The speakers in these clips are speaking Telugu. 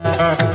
Thank you.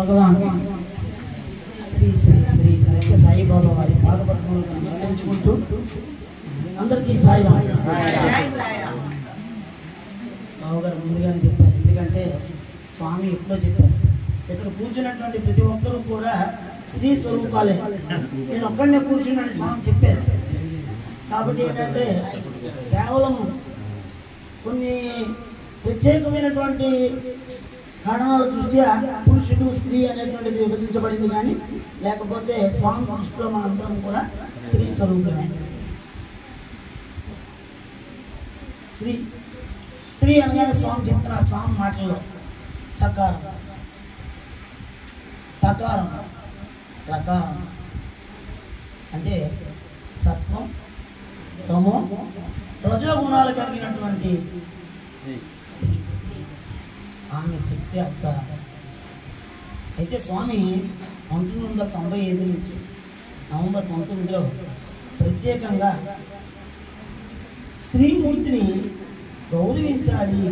భగవాన్ శ్రీ శ్రీ శ్రీ సత్య సాయిబాబా వారి పాదపద్మములను నమస్కరించుకుంటూ అందరికీ సాయిరాం. బావగారు ముందుగానే చెప్పారు, ఎందుకంటే స్వామి ఎప్పుడో చెప్పారు, ఇక్కడ కూర్చున్నటువంటి ప్రతి ఒక్కరూ కూడా స్త్రీ స్వరూపాలే, నేను ఒక్కడనే కూర్చున్నాను స్వామి చెప్పారు. కాబట్టి ఏంటంటే కేవలం కొన్ని ప్రత్యేకమైనటువంటి కారణాల దృష్ట్యా పురుషుడు స్త్రీ అనేటువంటిది విభజించబడింది, కానీ లేకపోతే స్వామి దృష్టిలో మనందరం కూడా స్త్రీ స్వరూపమే. స్త్రీ అనగానే స్వామి చెప్తున్నారు, స్వామి మాటల్లో సకారం, తకారం, రకారం అంటే సత్వం, తమో, రజోగుణాలు కలిగినటువంటి స్త్రీ, ఆమె శక్తి అవతారం. అయితే స్వామి 1995 నుంచి నవంబర్ 19లో ప్రత్యేకంగా స్త్రీమూర్తిని గౌరవించాలి,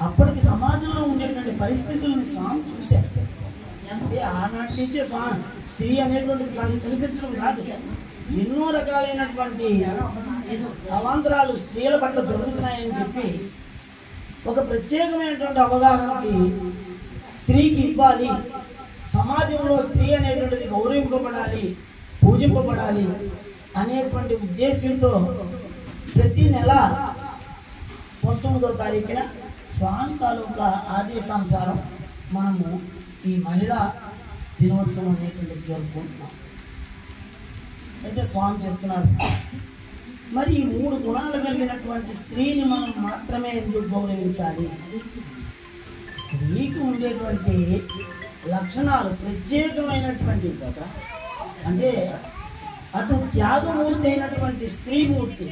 అప్పటికి సమాజంలో ఉండేటువంటి పరిస్థితులను స్వామి చూశారు. అంటే ఆనాటి నుంచే స్త్రీ అనేటువంటిది కనిపించడం కాదు, ఎన్నో రకాలైనటువంటి అవాంతరాలు స్త్రీల పట్ల జరుగుతున్నాయని చెప్పి ఒక ప్రత్యేకమైనటువంటి అవగాహనకి స్త్రీకి ఇవ్వాలి, సమాజంలో స్త్రీ అనేటువంటిది గౌరవింపబడాలి, పూజింపబడాలి అనేటువంటి ఉద్దేశంతో ప్రతి నెల 19వ తారీఖున స్వామి తాలూకా ఆదేశానుసారం మనము ఈ మహిళా దినోత్సవం అనేటువంటిది జరుపుకుంటున్నాం. అయితే స్వామి చెప్తున్నారు, మరి ఈ 3 గుణాలు కలిగినటువంటి స్త్రీని మనం మాత్రమే ఎందుకు గౌరవించాలి? స్త్రీకి ఉండేటువంటి లక్షణాలు ప్రత్యేకమైనటువంటి, అంటే అటు త్యాగమూర్తి అయినటువంటి స్త్రీమూర్తి,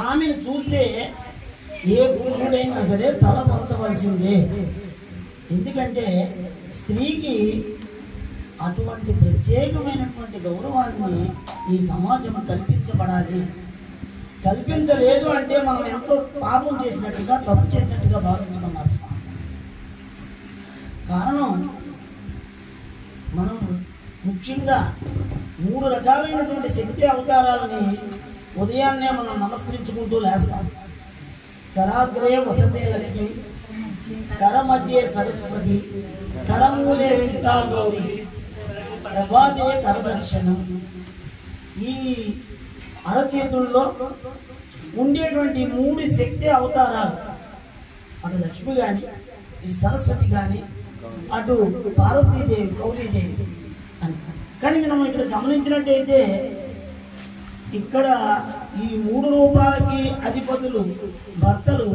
ఆమెను చూస్తే ఏ పురుషుడైనా సరే తల వంచవలసిందే. ఎందుకంటే స్త్రీకి అటువంటి ప్రత్యేకమైనటువంటి గౌరవాన్ని ఈ సమాజం కల్పించబడాలి. కల్పించలేదు అంటే మనం ఎంతో పాపం చేసినట్టుగా, తప్పు చేసినట్టుగా భావించుకున్నారు స్వామి. కారణం, మనం ముఖ్యంగా 3 రకాలైనటువంటి శక్తి అవతారాలని ఉదయాన్నే మనం నమస్కరించుకుంటూ లేస్తాం. కరాగ్రే వసతే లక్ష్మి, కర మధ్యే సరస్వతి, కరమూలే స్థితా గౌరి, ప్రభాతే కరదర్శనం. ఈ అరచేతుల్లో ఉండేటువంటి 3 శక్తి అవతారాలు, అటు లక్ష్మి కానీ, ఇటు సరస్వతి కానీ, అటు పార్వతీదేవి, గౌరీదేవి అని. కానీ మనం ఇక్కడ గమనించినట్టయితే ఇక్కడ ఈ 3 రూపాలకి అధిపతులు, భర్తలు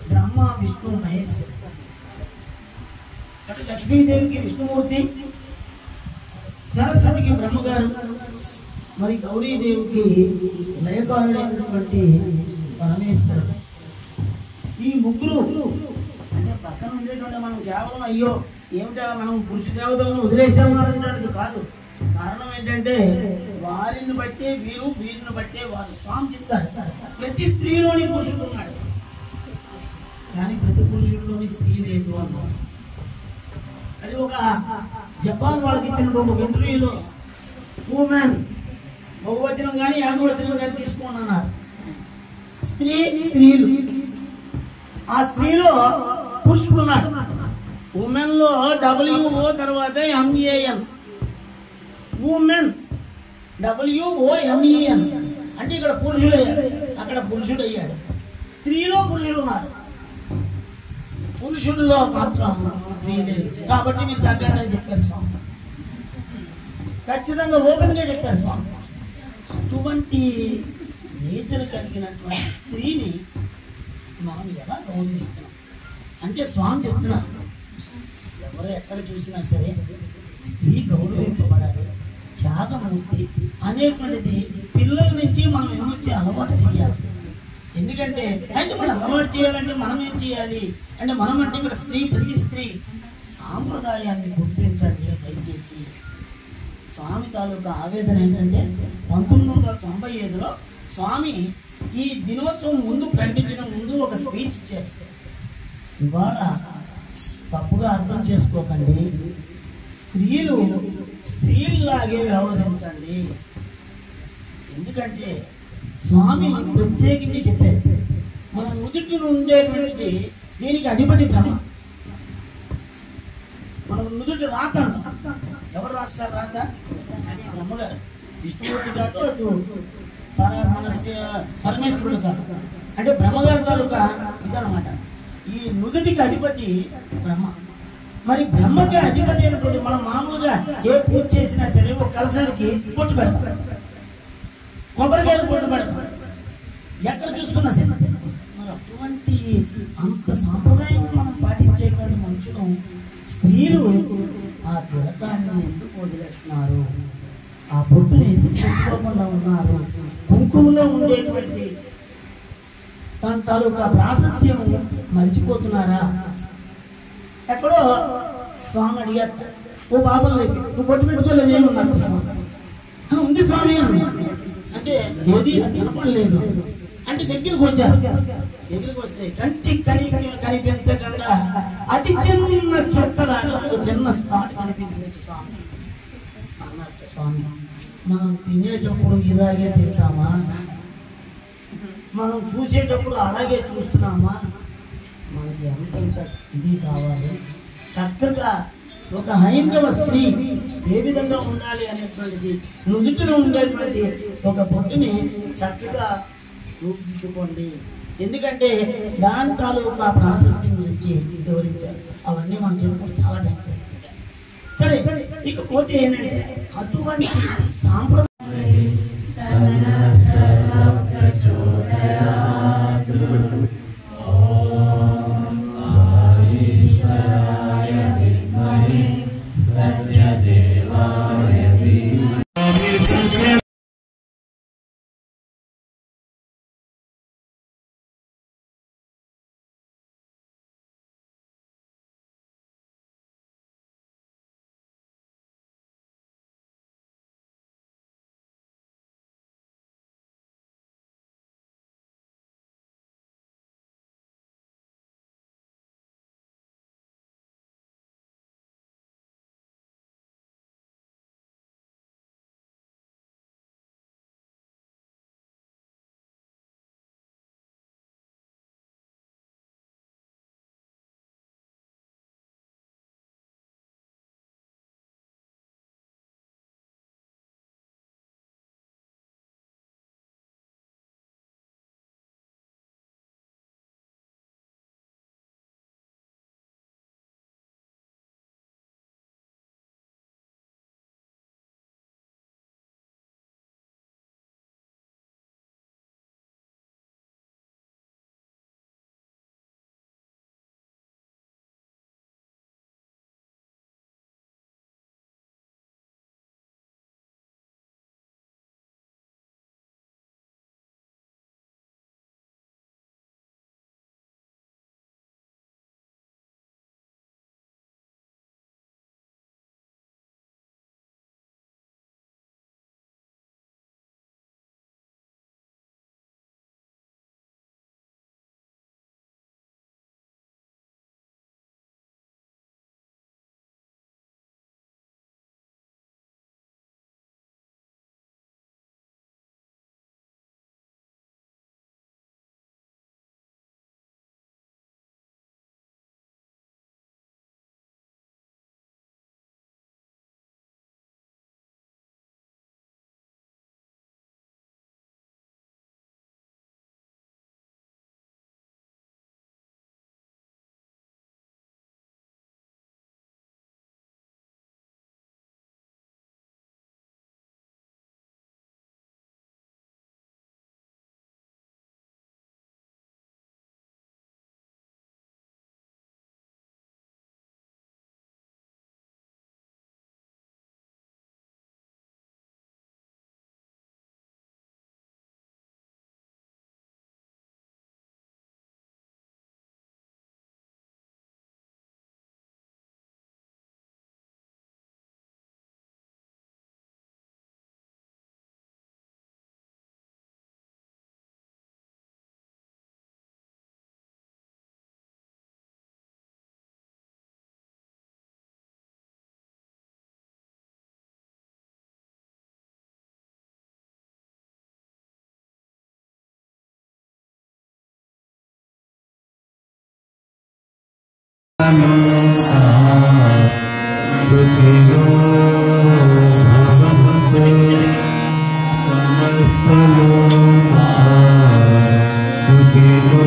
బ్రహ్మ, విష్ణు, మహేశ్వరు. అటు లక్ష్మీదేవికి విష్ణుమూర్తి, సరస్వతికి బ్రహ్మగారు, మరి గౌరీదేవికి లయకారుడైనటువంటి పరమేశ్వరుడు. ఈ 3 అంటే పక్కన ఉండేటువంటి మనం కేవలం అయ్యో ఏమిటా మనం పురుష దేవతలను వదిలేసాము అనేటువంటిది కాదు. కారణం ఏంటంటే వారిని బట్టే వీరు, వీరిని బట్టే వారు. స్వామి చెప్తారు, ప్రతి స్త్రీలోని పురుషుడు ఉన్నాడు, కానీ ప్రతి పురుషుడిలోని స్త్రీ లేదు అన్నారు. అది ఒక జపాన్ వాళ్ళకి ఇచ్చినటువంటి ఒక ఇంటర్వ్యూలో ఉమెన్ బహువచనం కానీ ఏకవచనం కానీ తీసుకోండి అన్నారు. స్త్రీలు, ఆ స్త్రీలో పురుషుడు ఉన్నాడు. ఉమెన్ లో WO తర్వాత MEN, ఉమెన్ WOMEN అంటే ఇక్కడ పురుషుడు అయ్యాడు, అక్కడ పురుషుడు అయ్యాడు. స్త్రీలో పురుషుడు ఉన్నారు, పురుషుల్లో మాత్రం స్త్రీ లేదు. కాబట్టి మీరు తగ్గండి అని చెప్పారు స్వామి, ఖచ్చితంగా ఓపెన్ గా చెప్పారు స్వామి. అటువంటి నేచర్ కలిగినటువంటి స్త్రీని మనం ఎలా గౌరవిస్తున్నాం అంటే స్వామి చెప్తున్నారు, ఎవరు ఎక్కడ చూసినా సరే స్త్రీ గౌరవింపబడాలి, త్యాగమూర్తి అనేటువంటిది పిల్లల నుంచి మనం ఏమొచ్చి అలవాటు చేయాలి. ఎందుకంటే అయితే మనం అలవాటు చేయాలంటే మనం ఏం చేయాలి అంటే, మనం అంటే ఇక్కడ స్త్రీ, ప్రతి స్త్రీ సాంప్రదాయాన్ని గుర్తించండి దయచేసి. స్వామి తాలూకా ఆవేదన ఏంటంటే 1995లో స్వామి ఈ దినోత్సవం ముందు ప్రకటించిన ముందు ఒక స్పీచ్ ఇచ్చారు. ఇవాళ తప్పుగా అర్థం చేసుకోకండి. స్త్రీలు స్త్రీల్లాగే వ్యవహరించండి. ఎందుకంటే స్వామి ప్రత్యేకించి చెప్పారు, మన నుదుటిన ఉండేటువంటిది దీనికి అధిపతి బ్రహ్మ. మనం నుదుటి రాత అంటాం. ఎవరు రాస్తారు రాత? బ్రహ్మగారు. విష్ణుమూర్తి కాదు, అటు పరమేశ్వరుడు కాదు, అంటే బ్రహ్మగారు తాలూకా ఇదనమాట. ఈ నుదుటికి అధిపతి బ్రహ్మ. మరి బ్రహ్మకి అధిపతి అయినటువంటి మనం మామూలుగా ఏ పూజ చేసినా సరే ఒక కలశానికి పొట్టు పెడతాం, కొబ్బరికాయలు పొట్టు పెడతాం, ఎక్కడ చూసుకున్నా సరే. మరి అటువంటి అంత సాంప్రదాయం మనం పాటించేటువంటి మనుషులు స్త్రీలు ఆ తిలకాన్ని ఎందుకు వదిలేస్తున్నారు? ఆ పొట్టుని ఎందుకు పెట్టుకోకుండా ఉన్నారు? కుంకుమలో ఉండేటువంటి దాని తాలూకా ప్రాశస్యం మర్చిపోతున్నారా? ఎక్కడో స్వామి అడిగారు, ఓ బాబు నువ్వు పొట్టు పెట్టుకోలేదు ఏమన్నారు? స్వామి ఉంది స్వామి అంటే ఏది కనపడలేదు అంటే దగ్గరికి వచ్చారు. దగ్గరికి వస్తే కంటికి కనిపించకుండా అతి చిన్న చుక్కలాగా ఒక చిన్న స్పాట్ కనిపించింది స్వామి. అన్నట్టు స్వామి, మనం తినేటప్పుడు ఇలాగే తింటామా? మనం చూసేటప్పుడు అలాగే చూస్తున్నామా? మనకి ఎంత ఇది కావాలి? చక్కగా ఒక హైందవ స్త్రీ ఏ విధంగా ఉండాలి అనేటువంటిది నుదుటిలో ఉండేటువంటి ఒక బొట్టుని చక్కగా రూపుదిద్దుకోండి. ఎందుకంటే దాని తాలూకా ప్రాశస్త్యం గురించి వివరించారు. అవన్నీ మనం చెప్పుకుంటే చాలా టైం పడుతుంది. సరే, ఇకపోతే ఏంటంటే అటువంటి సాంప్రదాయ సమస్తలో